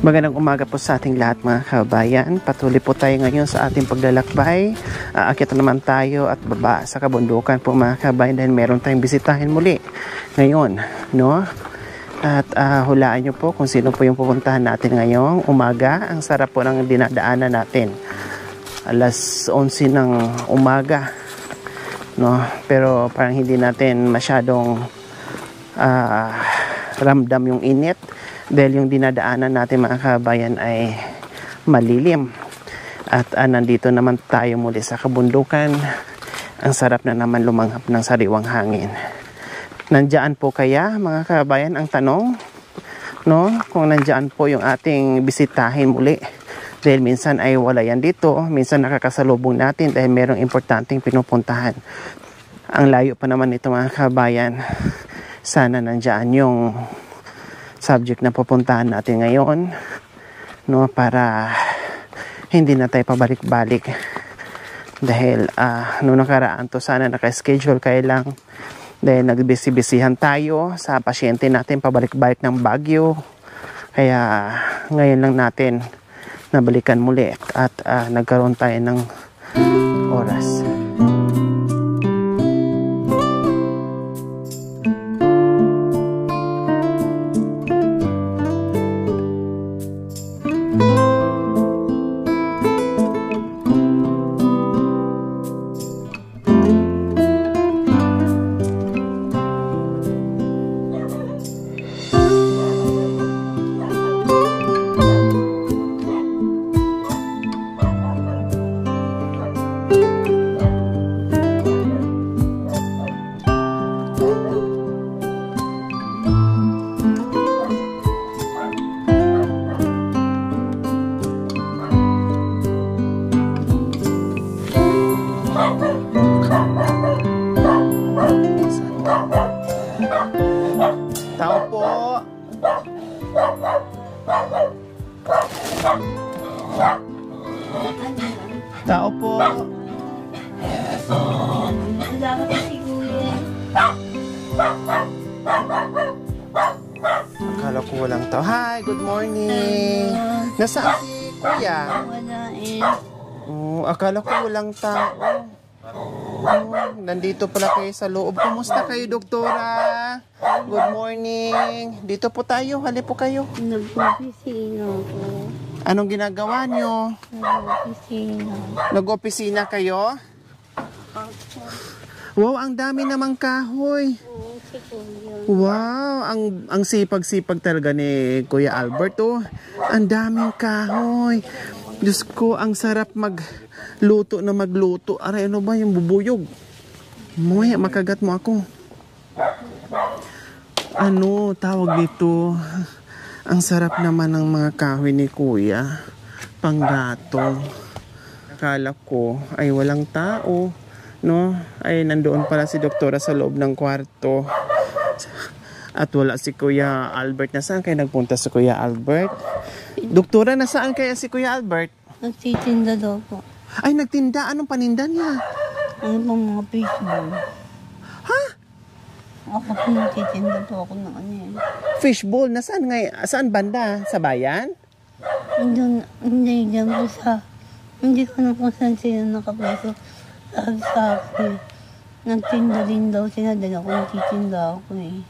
Magandang umaga po sa ating lahat mga kabayan. Patuloy po tayo ngayon sa ating paglalakbay. Aakyat naman tayo at baba sa kabundukan po mga kabayan dahil meron tayong bisitahin muli ngayon, no? At hulaan nyo po kung sino po yung pupuntahan natin ngayong umaga. Ang sarap po ng dinadaanan natin. Alas 11 ng umaga, no? Pero parang hindi natin masyadong ramdam yung init dahil yung dinadaanan natin mga kabayan ay malilim. At nandito naman tayo muli sa kabundukan. Ang sarap na naman lumanghap ng sariwang hangin. Nandiyan po kaya mga kabayan ang tanong, no? Kung nandiyan po yung ating bisitahin muli. Dahil minsan ay wala yan dito, minsan nakakasalubong natin dahil merong importanteng pinupuntahan. Ang layo pa naman ito mga kabayan. Sana nandiyan yung subject na pupuntahan natin ngayon, no, para hindi na tayo pabalik-balik dahil noong nakaraan to sana naka-schedule kaya lang dahil nagbisi-bisihan tayo sa pasyente natin pabalik-balik ng Baguio, kaya ngayon lang natin nabalikan muli at nagkaroon tayo ng oras. Tao po. Tao po. Akala ko walang tao. Hi, good morning. Nasaan si Kuya? Wala Akala ko walang tao. Nandito pala kayo sa loob. Kumusta kayo, doktora? Good morning. Dito po tayo. Hali po kayo. Nag-opisina po. Anong ginagawa nyo? Nag-opisina. Nag-opisina kayo? Wow, ang dami namang kahoy. Wow, ang sipag-sipag talaga ni Kuya Albert, oh. Ang daming kahoy. Diyos ko, ang sarap magluto na magluto. Aray, ano ba yung bubuyog? Mamaya, makagat mo ako. Ano, tawag dito? Ang sarap naman ng mga kahoy ni Kuya. Panggato. Akala ko ay walang tao, no? Ay, nandoon pala si doktora sa loob ng kwarto. At wala si Kuya Albert. Nasaan kayo nagpunta si Kuya Albert? Doktora, nasaan kaya si Kuya Albert? Nagtitinda daw po. Ay, nagtinda. Anong paninda niya? Ano pong mga fishbowl? Ha? Ako po nagtitinda po ako ng ano yan. Fishbowl? Nasaan nga? Saan banda? Sa bayan? Hindi dyan po sa... Hindi ko na kung saan sila nakapaso. Sabi. Nagtinda din daw sila dahil ako nagtitinda ako eh.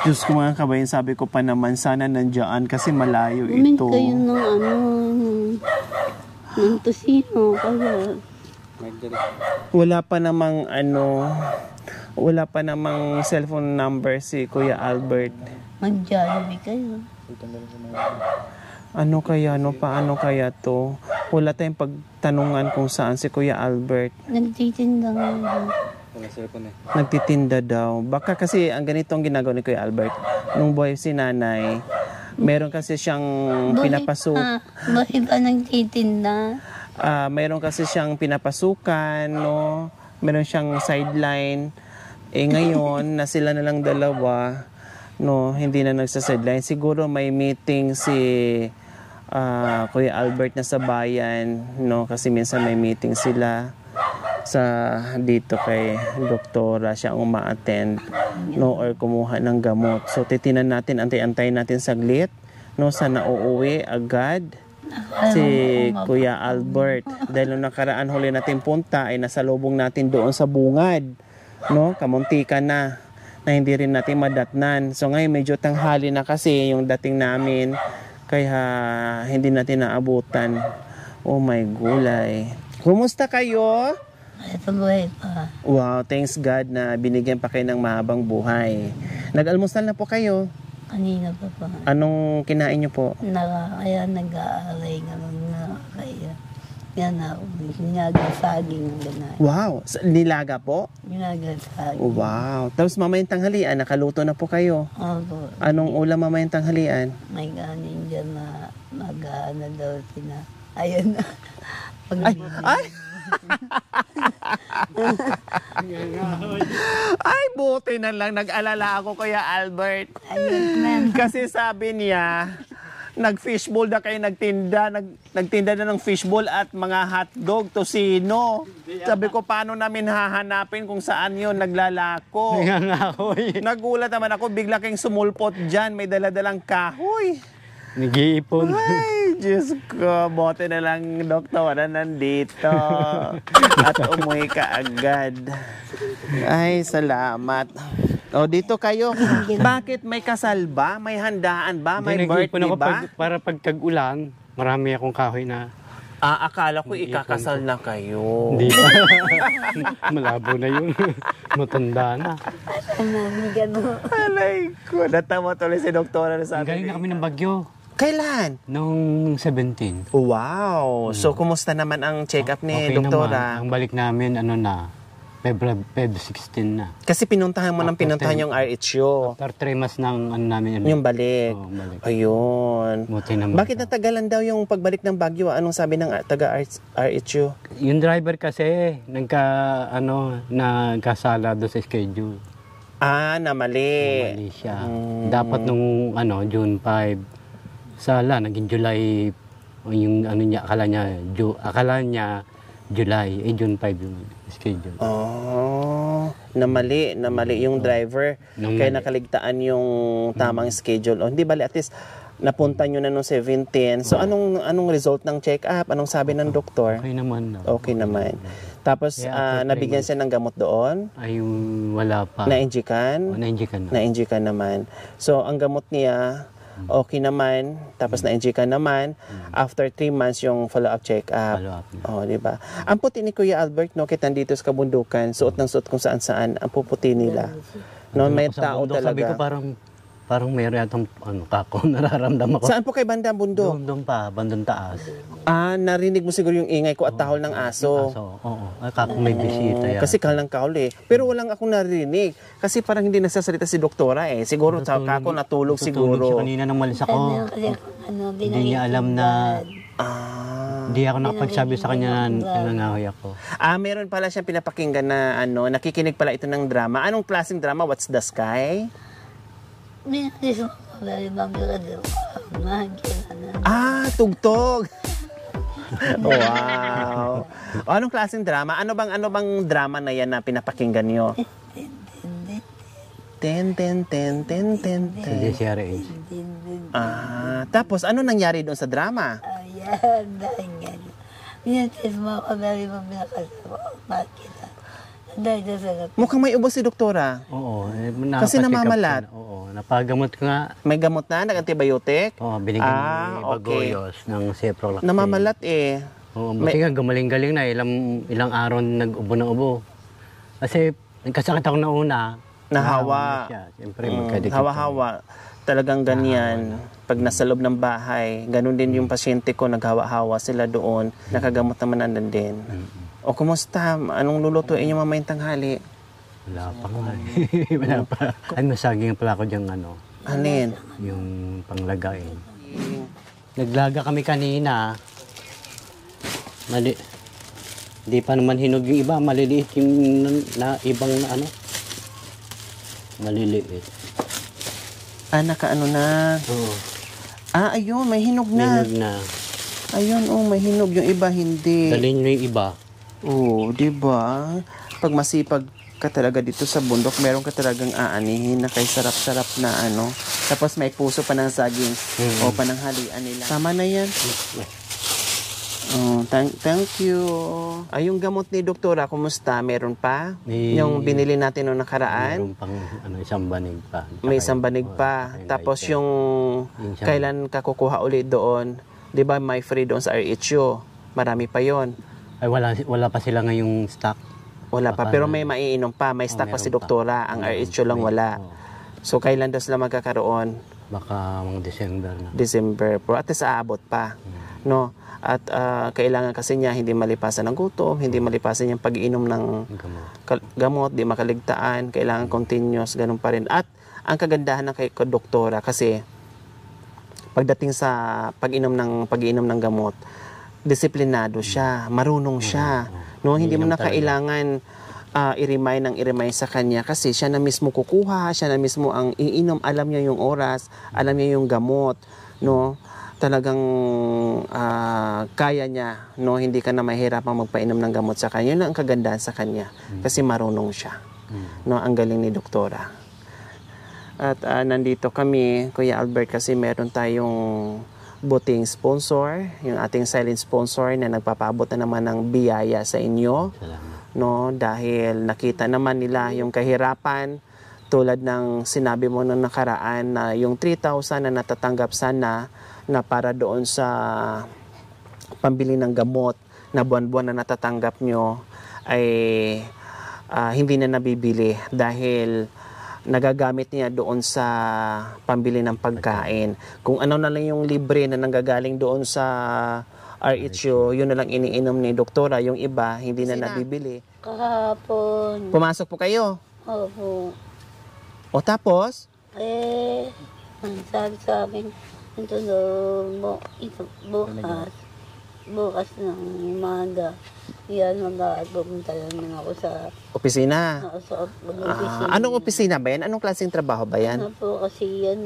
Diyos ko mga kabayan, sabi ko pa naman sana nandiyan kasi malayo Umin ito. kayo ng ano, ng tosino. Kaya... Wala pa namang wala pa namang cellphone number si Kuya Albert. Mag-Jollibee kayo. Ano kaya, paano kaya to? Wala tayong pagtanungan kung saan si Kuya Albert. Nagtitinda nga daw. Nagtitinda daw. Baka kasi ang ganitong ginagawa ni Kuya Albert. Nung buhay si nanay, meron kasi siyang pinapasok. Bakit ba nagtitinda? Meron kasi siyang pinapasukan, no? Meron siyang sideline. Ngayon, na sila na lang dalawa, no? Hindi na nagsa-sideline. Siguro may meeting si Kuya Albert na sa bayan, no? Kasi minsan may meeting sila sa dito kay doktora, siya ang uma-attend, no, or kumuha ng gamot. So titinan natin, antay-antayin natin saglit no, sana uuwi agad si Kuya Albert. Dahil nung nakaraan huli natin punta ay nasa lubong natin doon sa bungad, no, kamuntikan na hindi rin natin madatnan. So ngayon medyo tanghali na kasi yung dating namin, kaya hindi natin naabutan. Oh my gulay. Kumusta kayo? Ito buhay pa. Wow, thanks God na binigyan pa kayo ng mahabang buhay. Nag-almusal na po kayo? Kanina pa pa. Anong kinain niyo po? Kaya nag-aalay nga lang kaya. Yan na, saging ng ganay. Wow, nilaga po? Saging. Wow. Tapos mamayang tanghalian, nakaluto na po kayo. Opo. Anong ulam mamayang tanghalian? May ganin dyan na mag-aana daw sina. Ayun na. Ay! Ay, buti na lang. Nag-alala ako Kuya Albert. Ayun, Kasi sabi niya, nag-fishbowl na kayo nagtinda na ng fishbowl at mga hotdog, tosino. Sabi ko, paano namin hahanapin kung saan yun naglalako? Nagulat naman ako, bigla kayong sumulpot dyan, may daladalang kahoy. Nag-iipon. Ay, Diyos ko, bote na lang doktora nandito. At umuwi ka agad. Ay, salamat. O, dito kayo. Bakit may kasal ba? May handaan ba? May birthday ba? Para pag tag-ulan, marami akong kahoy na. Akala ko ikakasal na kayo. Hindi pa. Malabo na yun. Matanda na. Alay ko. Natawa tuloy si doktora na sa Galing na kami ng Bagyo. Kailan? Noong 17. Wow. So, kumusta naman ang check-up ni Okay doktora? naman. Ang balik namin, Feb 16 na. Kasi pinuntahan mo ng pinuntahan yung RHU. After 3 months ng namin. Yung balik. Oo, balik. Ayun. Buti naman. Bakit natagalan daw yung pagbalik ng Baguio? Anong sabi ng taga-RHU? Yung driver kasi, nagkasala doon sa schedule. Namali. Mali siya. Dapat nung June 5. Sala, naging July, yung niya, akala niya July, June 5 yung schedule. Oh, namali yung driver. Kaya nakaligtaan yung tamang schedule. Hindi bali, at least napunta nyo na nung 17. So, anong result ng check-up? Anong sabi ng doktor? Okay naman. Okay naman. Tapos, nabigyan siya ng gamot doon? Ay, wala pa. Na-injikan? Na-injikan na. Na-injikan naman. So, ang gamot niya, okay naman, tapos na-injikan naman. After 3 months yung follow-up check-up. Follow-up na. Oh, di ba? Ang puti ni Kuya Albert, no, kita dito sa kabundukan, suot ng suot kung saan-saan, ang puputi nila. No, may tao talaga. Sabi ko parang mayroon yatang kako nararamdaman ko. Saan po kay banda bundok? Doon pa, bandang taas. Narinig mo siguro yung ingay ko at tahol ng aso. Oo. Kako may bisita yan. Kasi kahol ng kahol eh. Pero walang akong narinig. Kasi parang hindi nagsasalita si doktora eh. Siguro sa kako natulog siguro. Siya kanina nang malis ako. Hindi niya alam na hindi ako nakapagsabi sa kanya na nangahoy ako. Meron pala siyang pinapakinggan na nakikinig pala ito ng drama. Anong klaseng drama? What's the Sky? Tugtog. Wow. Anong klaseng drama? Ano bang drama na yan na pinapakinggan niyo? Ten. Sa DCRH. Tapos ano nangyari doon sa drama? Mukhang may ubo si doktora. Oo. Kasi namamalat. Oo. Napagamot ko nga. May gamot na, nag-antibiotic? Oo, binigyan ni Bagoyos ng Ceprolac. Namamalat eh. Oo, buti nga gumaling-galing na. Ilang araw nag-ubo na ubo. Kasi nagkasakit ako na una. Nahawa. Siyempre, magkadikit. Hawa-hawa. Talagang ganyan. Pag nasa loob ng bahay, ganun din yung pasyente ko, naghawa-hawa sila doon. Nakagamot naman andan din. O, kumusta? Anong lulutuin yung mamayang tanghali? Wala pa nga. Wala pa. Ay, masaging pala ko dyan Anin? yung panglagain. Naglaga kami kanina. Di pa naman hinog yung iba. Maliliit yung ibang maliliit. Nakaano na. Oo. Ayun, may hinog na. Hinog na. Ayun, may hinog. Yung iba, hindi. Dalhin nyo yung iba. Oo, di ba? Pag masipag ka talaga dito sa bundok, meron ka talagang aanihin na kay sarap-sarap na Tapos may puso pa ng saging. O pananghalian nila. Tama na yan. Oh, thank you. Ay, yung gamot ni doktora, kumusta? Meron pa? Yung binili natin noong nakaraan? Meron pang isang banig pa. May isang banig pa. Tapos yung kailan ka kukuha ulit doon? Di ba may free doon sa RHU? Marami pa yon. Ay, wala pa sila ngayong stock. Wala pa, pero may maiinom pa. May stock pa si doktora. Ang RHU lang wala. So, kailan daw sila magkakaroon? Baka mga December na. December. Pero at least aabot pa. No? At kailangan kasi niya hindi malipasan ng gutom, hindi malipasan yung pag-iinom ng gamot, di makaligtaan, kailangan continuous, ganun pa rin. At ang kagandahan ng kay doktora kasi pagdating sa pag-inom ng gamot, disiplinado siya, marunong siya. No, hindi mo na kailangan i-remind sa kanya kasi siya na mismo kukuha, siya na mismo ang iinom, alam niya yung oras, alam niya yung gamot, no? Talagang kaya niya, no? Hindi ka na mahirapang magpainom ng gamot sa kanya. Yun ang kagandahan sa kanya kasi marunong siya. No? Ang galing ni doktora. At nandito kami, Kuya Albert, kasi meron tayong buting sponsor, yung ating silent sponsor na nagpapaabot na naman ng biyaya sa inyo. No? Dahil nakita naman nila yung kahirapan, tulad ng sinabi mo nung nakaraan na yung 3,000 na natatanggap sana na para doon sa pambili ng gamot na buwan-buwan na natatanggap nyo ay hindi na nabibili dahil nagagamit niya doon sa pambili ng pagkain. Kung ano na lang yung libre na nanggagaling doon sa RHU, yun na lang iniinom ni doktora. Yung iba, hindi na nabibili. Kahapon. Pumasok po kayo? Opo. O tapos? Ang sabi sa akin, ito bukas ng umaga. Yan, pupunta lang ako sa opisina. opisina. Anong opisina ba yan? Anong klaseng trabaho ba yan? Ano po kasi yan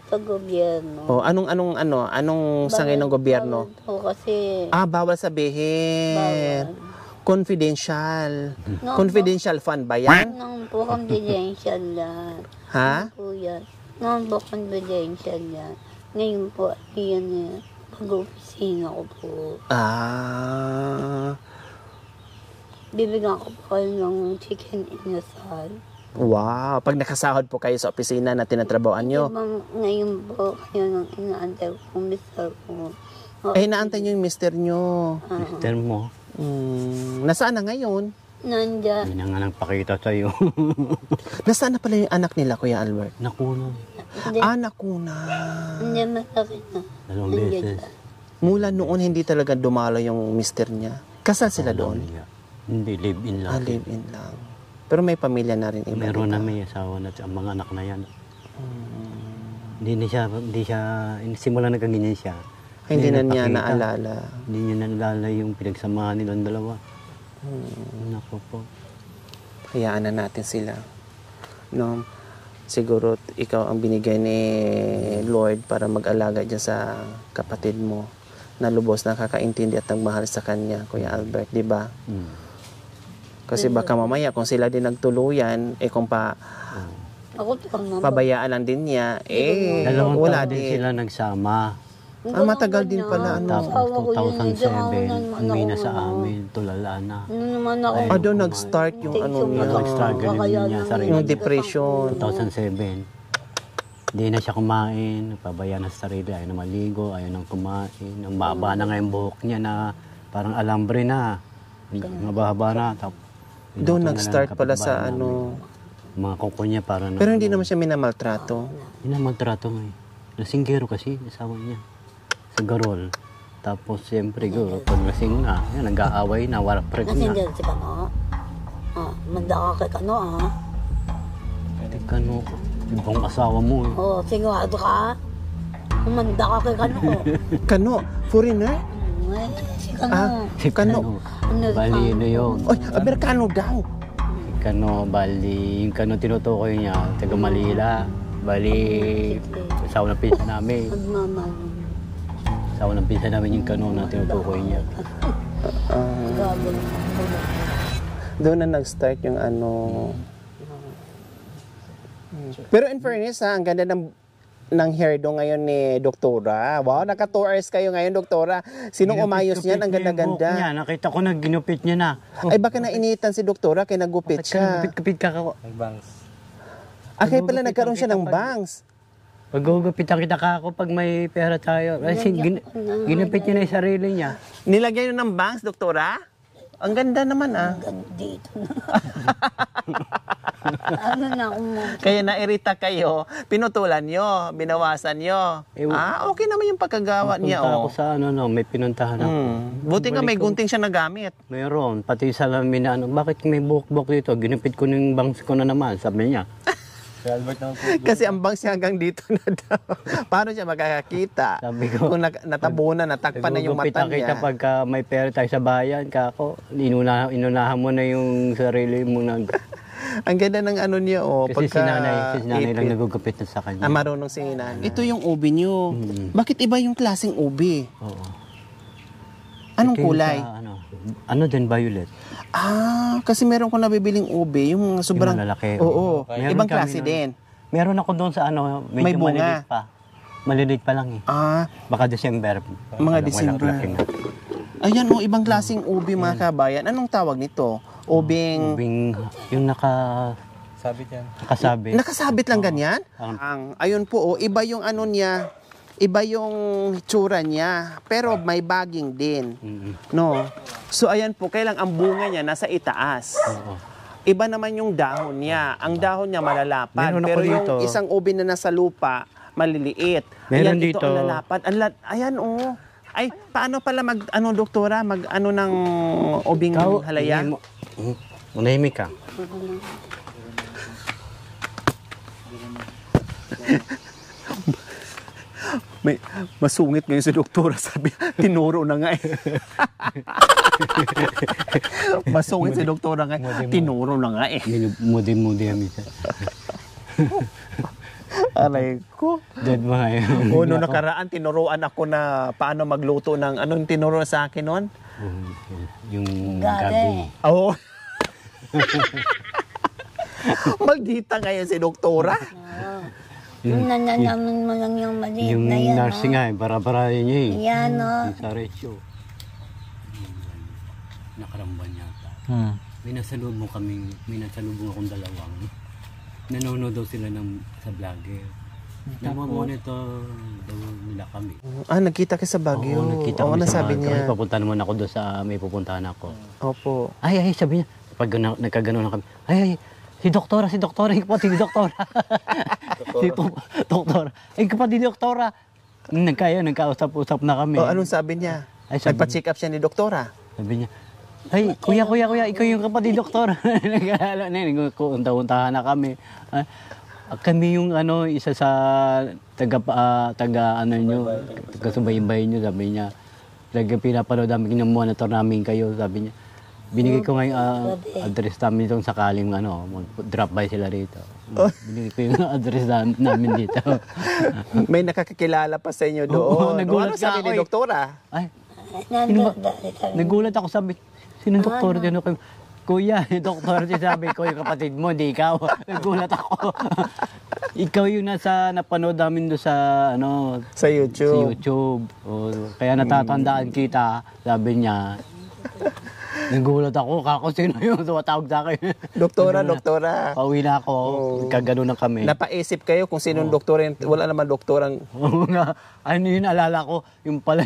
sa gobyerno. O anong sangay ng gobyerno? Bawal po kasi. Bawal sabihin. Bawal. Confidential. No, Confidential fund ba yan? Nung po confidential yan. Ha? Ano po yan? Nung po confidential yan. Ngayon po, yan pag-opisina ko po. Bibigyan ko po kayo ng chicken inasal. Wow. Pag nakasahod po kayo sa opisina na tinatrabahoan nyo. Ngayon po, kayo nang inaantay ko, mister ko. Inaantay nyo yung mister nyo. Mister mo. Nasaan na ngayon? Nandiyan. Hindi na nga nagpakita sa'yo. Nasaan na pala yung anak nila, Kuya Albert? Nakunan. Nakuna. Hindi, malaki na. 2 beses. Mula noon, hindi talaga dumalo yung mister niya. Kasal sila doon? Hindi, live-in lang. Live-in lang. Pero may pamilya na rin iba. Meron na may asawa na ang mga anak na yan. Hindi siya, simula nagkaganyan siya. Hindi na niya naalala. Hindi niya naalala yung pinagsamahan nilang dalawa. Naku po. Hayaan na natin sila. No? Siguro ikaw ang binigay ni Lord para mag-alaga dyan sa kapatid mo na lubos na kakaintindi at nagmahal sa kanya, Kuya Albert, di ba? Kasi baka mamaya kung sila din nagtuluyan, kung pabayaan lang din niya, wala din din. sila nagsama. Matagal din pala. Tapos 2007, uwi na sa amin, tulala na. Doon nag-start yung niya. Nag-struggle niya sa Yung depression. 2007. Hindi na siya kumain, nagpabaya na sa sarili, ayaw na maligo, ayaw na kumain. Ang baba na nga yung buhok niya na parang alambre na. Mababa na. Doon nag-start pala sa mga kuko niya para na. Pero hindi naman siya minamaltrato. Hindi na maltrato nga eh. Nasinggero kasi, asawa niya. Sa garol. Tapos siyempre, pag lasing na, yan, nag-aaway na, warap preg na. Nasinggero si Kano? Manda ka kay Kano, Kano, ibang asawa mo eh. Sigurado ka? Manda ka kay Kano. Kano? Foreigner? Si Kano. Si Kano? Bali, yun. Amerikano daw. Kano, bali, yung Kano tinutukoy niya, taga Malila. Bali, asawa ng pinsa namin. Asawa ng pinsa namin yung Kano na tinutukoy niya. Doon na nag-start yung Pero in fairness ang ganda ng ng hairdo ngayon ni Doktora. Wow, naka 2 hours kayo ngayon, Doktora. Sinong umayos niyan? Ang ganda-ganda. Niya. Nakita ko na ginupit niya na. Ay, baka nainitan si Doktora kaya nagupit siya. Gupit ka ako. Kaya pala nagkaroon siya ng bangs. Pag-gupit kita ka ako pag may pera tayo. Kasi ginupit niya na yung sarili niya. Nilagyan yun ng bangs, Doktora? Ang ganda naman, ah. Dito na. Ano na ako mo? Kaya nairita kayo, pinutulan nyo, binawasan nyo. Okay naman yung pagkagawa niya, Punta oh. ako sa may pinuntahan ako. Buti nga may gunting siya nagamit. Mayroon, pati sa lamin na bakit may buhok-buhok dito? Ginupit ko ng bangs ko na naman, sabi niya. Kasi ang bangs niya hanggang dito na daw. Paano siya makakakita? Sabi ko, Kung natabunan, natakpan na yung mata kita niya. pagka may pera tayo sa bayan, kako, inunahan mo na yung sarili mo na. Ang ganda ng ano niya, oh. Kasi si nanay lang nagugupit na sa kanya. Marunong si nanay. Ito yung ubi niyo. Bakit iba yung klaseng ubi? Oo. Anong Ito yung kulay? sa, ano din, violet. Kasi meron ko nabibiling ubi, yung sobrang... Yung malalaki. Oo, Meron ibang kami klase nun. din. Meron ako doon sa medyo May bunga. maliliit pa. Maliliit pa lang eh. Baka December. Mga Walang December. laki na. Ayan, ibang klaseng ubi, mga kabayan. Anong tawag nito? Ubing... Yung nakasabit. Nakasabit lang ganyan? Ayun po, iba yung ano niya, iba yung hitsura niya, pero may baging din. No? So ayan po, kailang ang bunga niya nasa itaas. Iba naman yung dahon niya. Ang dahon niya malalapad, Meron ako pero yung dito. isang ubi na nasa lupa, maliliit. Meron Ayan, ito dito. ang lalapad. Ayan, oh. Ay, paano pala Doktora, ng ubing halaya? Unahimik ka. May masungit ngayon si Doktora, sabi, tinuro na nga eh. Masungit si Doktora nga, tinuro na nga eh. Mudi-mudi kami. Aray ko. Dead ba yun? Noong nakaraan, tinuruan ako na paano magluto ng, anong tinuro sa akin noon? Yung Gabi. gabi. Oo. Maldita ngayon si Doktora. Yung nananaman mo lang yung maliit Yung na yan. nurse nga eh, bara-bara yun eh. Yan, oh. Yung sa ratio. Nakaramban yata. May nasalubong akong dalawang. Nanonood daw sila sa vlogger. Namamonitor daw nila kami. Nagkita ka sa Baguio. Oo, nagkita kami sa sabi niya. Papunta naman ako doon may pupuntahan ako. Opo. Ay, sabi niya. Pag nagkaganoon na kami, ay, si Doktora, yung kapatid ni Doktora. Doktora, yung kapatid ni Doktora. Nagkausap-usap na kami. Anong sabi niya? Ay, sabi Nagpa-check up siya ni Doktora. Sabi niya, ay, kuya, ikaw yung kapatid Doktora. Unta-untahan na kami. Kami yung isa sa taga subaybay nyo, sabi niya. Pinapanood namin, monitor namin kayo, sabi niya. Binigay ko ngayon address namin itong sakaling mag-drop by sila rito. Binigay ko yung address namin dito. May nakakakilala pa sa inyo doon. Nagulat Ano sabi ni Doktora? Ay, nagulat ako, sabi, sino doktor dyan? Kuya, doktor, sabi ko yung kapatid mo, di ikaw. Nagulat ako. Ikaw yung napanood namin doon sa YouTube. Sa YouTube. Kaya natatandaan kita, sabi niya. Nagulat ako, sino yung tumatawag sa akin? Doktora. Pauwi na ako, kagano na kami. Napaisip kayo kung sinong doktora yun. Wala naman doktorang... Oo nga, yun, alala ko, yung pala,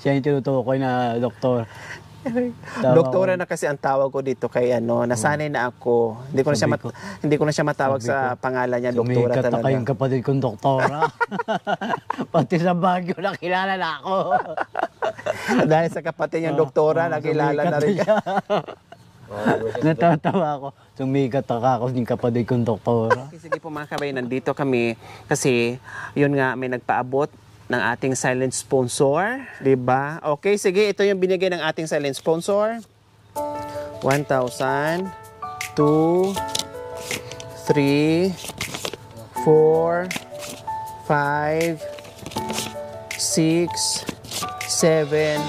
siya yung tinutukoy na doktor. Doktora na kasi ang tawag ko dito kay nasanay na ako. Hindi ko na siya matawag sa pangalan niya, doktora talaga. Sumikat yung kapatid kong doktora. Pati sa Baguio nakilala na ako. Dahil sa kapatid niyang doktora, nakilala na rin. Natatawa ako. Sumikat ako yung kapatid kong doktora. Sige po mga kabayan, nandito kami kasi yun nga may nagpaabot ng ating silent sponsor, 'di ba? Okay, sige, ito yung binigay ng ating silent sponsor. 1,000, 2, 3, 4, 5, 6, 7,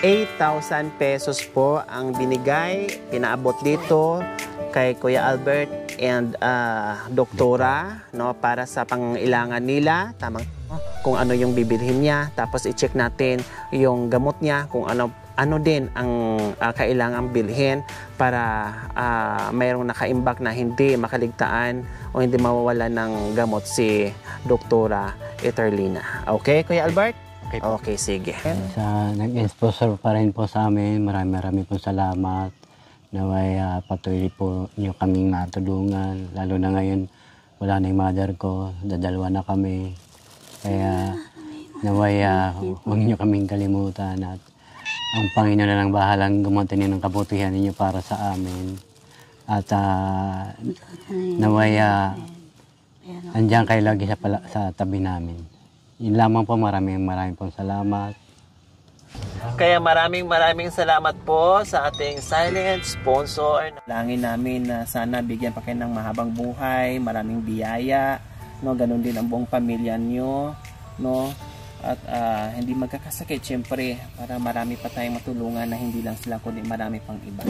8,000 pesos po ang binigay, pinaabot dito kay Kuya Albert and doktora, no, para sa pangailangan nila, tamang kung ano yung bibilhin niya, tapos i-check natin yung gamot niya, kung ano din ang kailangang bilhin para mayroong nakaimbak na hindi makaligtaan o hindi mawawala ng gamot si Doktora Eterlina. Okay, Kuya Albert? Okay po. Okay, sige. Sa nag-sponsor pa rin po sa amin, marami po salamat. Naway patuloy po niyo kaming matulungan. Lalo na ngayon, wala na yung mother ko, dadalawa na kami. Kaya naway huwag niyo kaming kalimutan at ang Panginoon na lang bahalang gumawa niyo ng kabutihan ninyo para sa amin. At naway andyan kayo lagi sa tabi namin. Yun lamang po, maraming pong salamat. Kaya maraming salamat po sa ating silent sponsor. Langin namin na sana bigyan pa kayo ng mahabang buhay, maraming biyaya, no, ganun din ang buong pamilya nyo, no, at hindi magkakasakit syempre para marami pa tayong matulungan na hindi lang sila kundi marami pang iba.